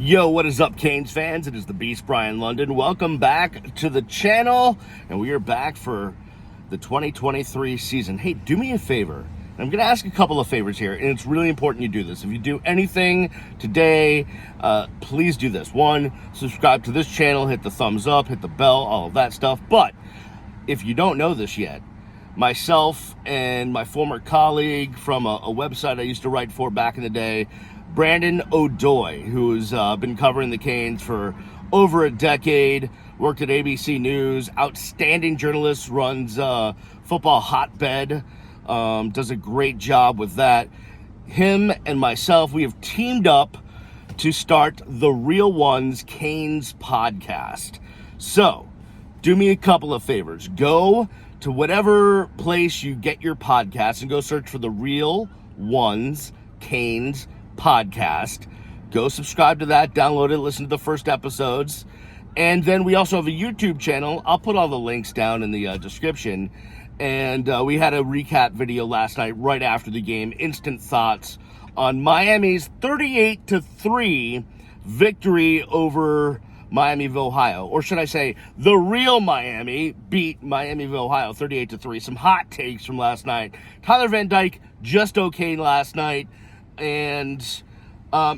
Yo, what is up, Canes fans? It is the Beast, Brian London. Welcome back to the channel, and we are back for the 2023 season. Hey, do me a favor. I'm going to ask a couple of favors here, and it's really important you do this. If you do anything today, please do this. One, subscribe to this channel, hit the thumbs up, hit the bell, all of that stuff. But if you don't know this yet, myself and my former colleague from a website I used to write for back in the day, Brandon O'Doy, who's been covering the Canes for over a decade, worked at ABC News, outstanding journalist, runs Football Hotbed, does a great job with that. Him and myself, we have teamed up to start the Real Ones Canes podcast. So, do me a couple of favors. Go to whatever place you get your podcasts and go search for the Real Ones Canes podcast. Go subscribe to that, download it, listen to the first episodes. And then we also have a YouTube channel. I'll put all the links down in the description. And we had a recap video last night right after the game, instant thoughts on Miami's 38-3 victory over Miami of Ohio. Or should I say, the real Miami beat Miami of Ohio 38-3. Some hot takes from last night. Tyler Van Dyke just okay last night. And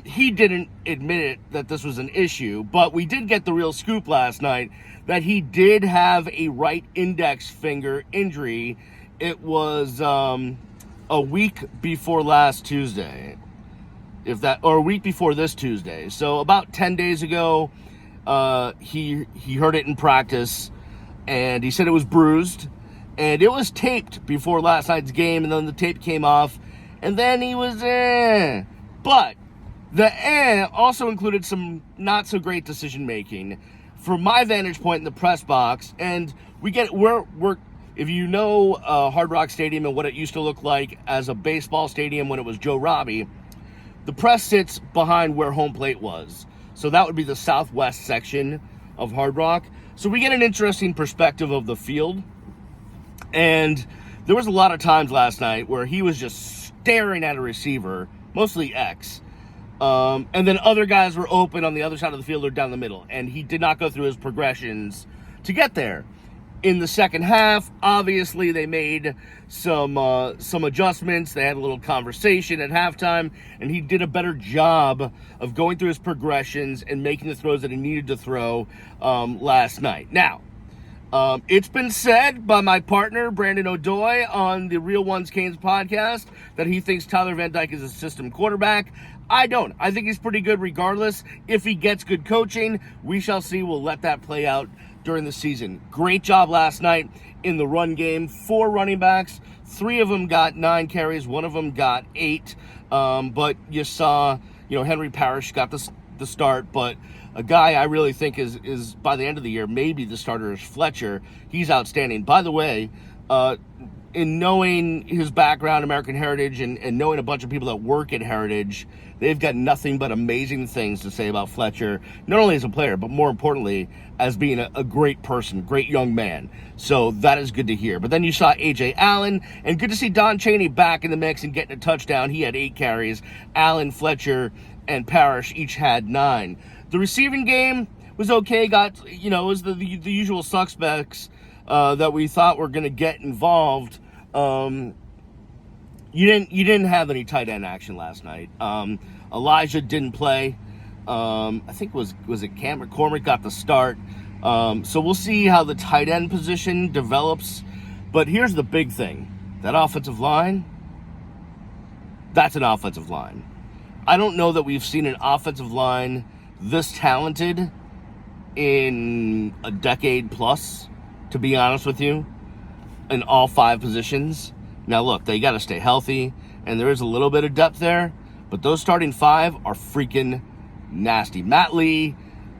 he didn't admit it that this was an issue, but we did get the real scoop last night that he did have a right index finger injury. It was a week before last Tuesday, or a week before this Tuesday. So about 10 days ago, he heard it in practice, and he said it was bruised, and it was taped before last night's game, and then the tape came off. And then he was, But the also included some not so great decision making from my vantage point in the press box. And we're if you know Hard Rock Stadium and what it used to look like as a baseball stadium when it was Joe Robbie, the press sits behind where home plate was. So that would be the southwest section of Hard Rock. So we get an interesting perspective of the field. And there was a lot of times last night where he was just staring at a receiver, mostly X. And then other guys were open on the other side of the field or down the middle. And he did not go through his progressions to get there. In the second half, obviously, they made some adjustments. They had a little conversation at halftime. And he did a better job of going through his progressions and making the throws that he needed to throw last night. Now, it's been said by my partner, Brandon O'Doy, on the Real Ones Canes podcast that he thinks Tyler Van Dyke is a system quarterback. I don't. I think he's pretty good regardless. If he gets good coaching, we shall see. We'll let that play out during the season. Great job last night in the run game. 4 running backs. 3 of them got 9 carries. 1 of them got 8. But you saw, Henry Parrish got the start, but a guy I really think is by the end of the year, maybe the starter is Fletcher. He's outstanding. By the way, in knowing his background, American Heritage, and knowing a bunch of people that work at Heritage, they've got nothing but amazing things to say about Fletcher, not only as a player, but more importantly, as being a great person, great young man. So that is good to hear. But then you saw A.J. Allen, and good to see Don Chaney back in the mix and getting a touchdown. He had 8 carries. Allen, Fletcher, and Parrish each had 9. The receiving game was okay. It was the usual suspects that we thought were going to get involved. You didn't have any tight end action last night. Elijah didn't play. I think was it Cam McCormick got the start. So we'll see how the tight end position develops. But here's the big thing: that offensive line. That's an offensive line. I don't know that we've seen an offensive line this talented in a decade plus, to be honest with you, in all 5 positions. Now look, they got to stay healthy, and there is a little bit of depth there, but those starting 5 are freaking nasty. Matt Lee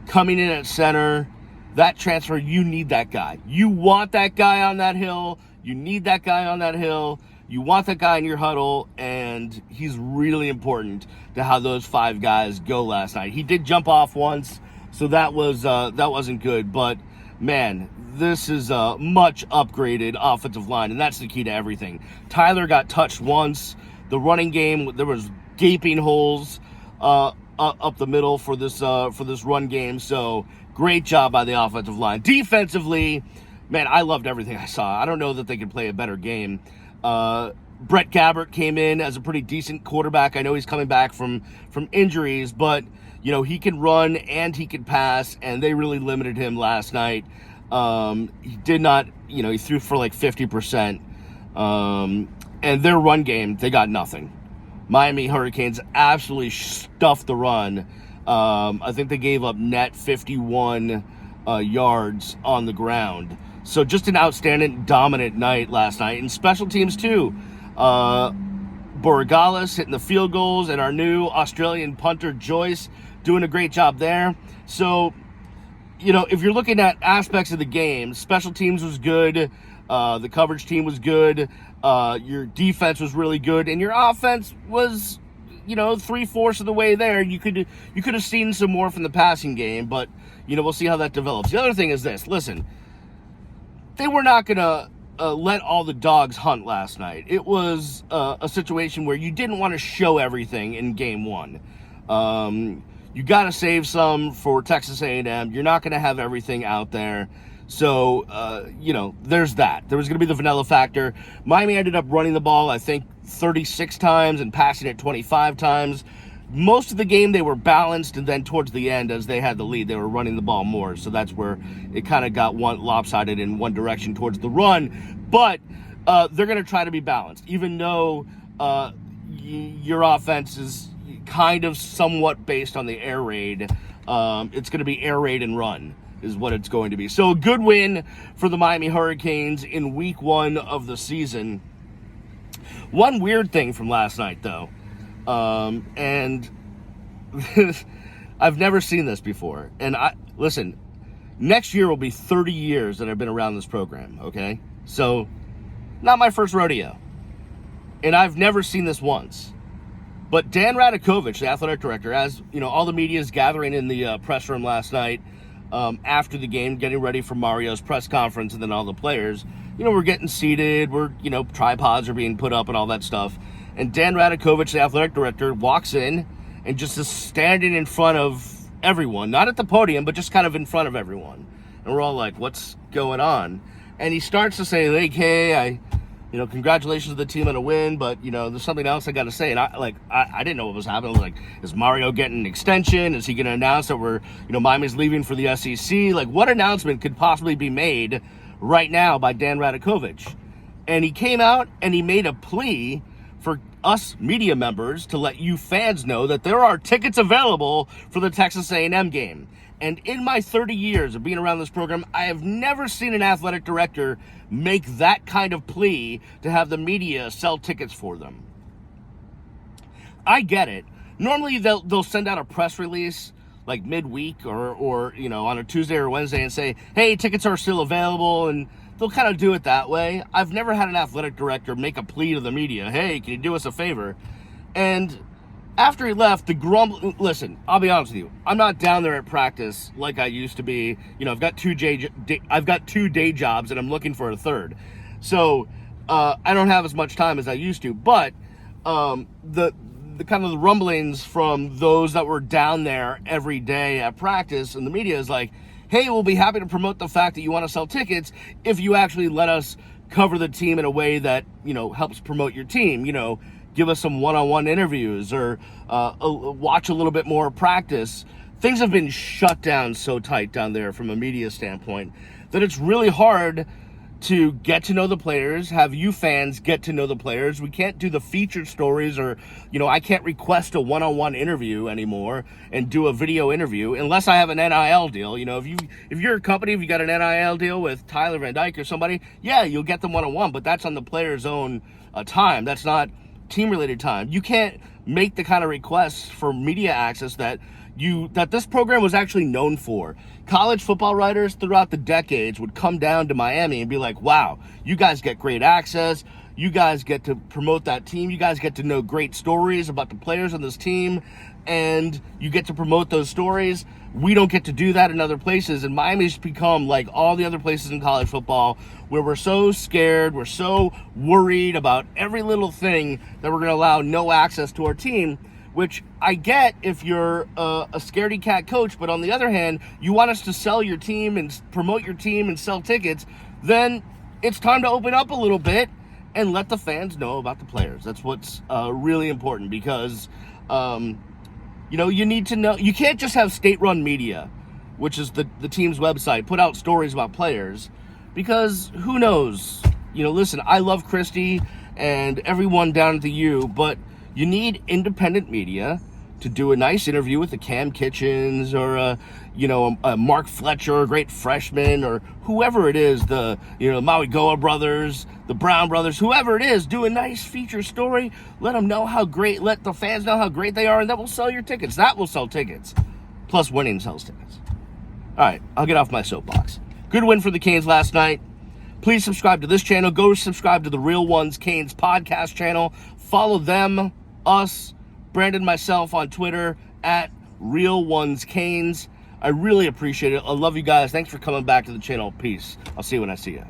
coming in at center, that transfer, you need that guy. You want that guy on that hill. You need that guy on that hill. You want that guy in your huddle, and he's really important to how those 5 guys go last night. He did jump off once, so that wasn't good. But man, this is a much upgraded offensive line, and that's the key to everything. Tyler got touched once. The running game, there was gaping holes. up the middle for this run game. So great job by the offensive line. Defensively, man, I loved everything I saw. I don't know that they could play a better game. Brett Gabbert came in as a pretty decent quarterback. I know he's coming back from injuries, but he can run and he can pass, and they really limited him last night. He did not, he threw for like 50%. And their run game, they got nothing. Miami Hurricanes absolutely stuffed the run. I think they gave up net 51 yards on the ground. So just an outstanding, dominant night last night. And special teams too. Borregales hitting the field goals, and our new Australian punter Joyce doing a great job there. So, if you're looking at aspects of the game, special teams was good. The coverage team was good. Your defense was really good, and your offense was, 3/4 of the way there. You could have seen some more from the passing game, but we'll see how that develops. The other thing is this: listen, they were not gonna let all the dogs hunt last night. It was a situation where you didn't want to show everything in game one. You got to save some for Texas A&M. You're not going to have everything out there. So, there's that. There was going to be the vanilla factor. Miami ended up running the ball, I think, 36 times and passing it 25 times. Most of the game, they were balanced, and then towards the end, as they had the lead, they were running the ball more. So that's where it kind of got lopsided in one direction towards the run. But they're going to try to be balanced, even though your offense is kind of somewhat based on the air raid. It's going to be air raid and run is what it's going to be. So a good win for the Miami Hurricanes in week 1 of the season. One weird thing from last night, though, and I've never seen this before. And listen, next year will be 30 years that I've been around this program, okay? So not my first rodeo. And I've never seen this once. But Dan Radakakovich, the athletic director, as all the media is gathering in the press room last night after the game, getting ready for Mario's press conference, and then all the players, we're getting seated, tripods are being put up and all that stuff. And Dan Radakakovich, the athletic director, walks in and just is standing in front of everyone, not at the podium, but just kind of in front of everyone. And we're all like, what's going on? And he starts to say, like, hey, congratulations to the team on a win, but, there's something else I got to say. And I didn't know what was happening. I was like, is Mario getting an extension? Is he going to announce that Miami's leaving for the SEC? Like, what announcement could possibly be made right now by Dan Radakakovich? And he came out and he made a plea for us media members to let you fans know that there are tickets available for the Texas A&M game. And in my 30 years of being around this program, I have never seen an athletic director make that kind of plea to have the media sell tickets for them. I get it. Normally they'll send out a press release like midweek or on a Tuesday or Wednesday and say, hey, tickets are still available, and they'll kind of do it that way. I've never had an athletic director make a plea to the media, hey, can you do us a favor? And after he left, listen, I'll be honest with you. I'm not down there at practice like I used to be. I've got two day jobs, and I'm looking for a third. So I don't have as much time as I used to. But the kind of the rumblings from those that were down there every day at practice and the media is like, hey, we'll be happy to promote the fact that you want to sell tickets if you actually let us cover the team in a way that, helps promote your team. Give us some one-on-one interviews or watch a little bit more practice. Things have been shut down so tight down there from a media standpoint that it's really hard to get to know the players, have you fans get to know the players. We can't do the featured stories or, I can't request a one-on-one interview anymore and do a video interview unless I have an NIL deal. If you're a company, if you got an NIL deal with Tyler Van Dyke or somebody, yeah, you'll get them one-on-one, but that's on the player's own time. That's not team-related time. You can't make the kind of requests for media access that this program was actually known for. College football writers throughout the decades would come down to Miami and be like, wow, you guys get great access. You guys get to promote that team. You guys get to know great stories about the players on this team, and you get to promote those stories. We don't get to do that in other places, and Miami's become like all the other places in college football where we're so scared, we're so worried about every little thing that we're going to allow no access to our team, which I get if you're a scaredy cat coach, but on the other hand, you want us to sell your team and promote your team and sell tickets, then it's time to open up a little bit and let the fans know about the players. That's what's really important, because you need to know. You can't just have state-run media, which is the team's website, put out stories about players, because who knows? Listen, I love Christy and everyone down at the U, but you need independent media to do a nice interview with the Cam Kitchens or a Mark Fletcher, a great freshman, or whoever it is, the Maui Goa brothers, the Brown brothers, whoever it is. Do a nice feature story. Let the fans know how great they are, and that will sell your tickets. That will sell tickets. Plus, winning sells tickets. All right, I'll get off my soapbox. Good win for the Canes last night. Please subscribe to this channel. Go subscribe to the Real Ones Canes podcast channel. Follow them, us, Brandon, myself on Twitter at RealOnesCanes. I really appreciate it. I love you guys. Thanks for coming back to the channel. Peace. I'll see you when I see you.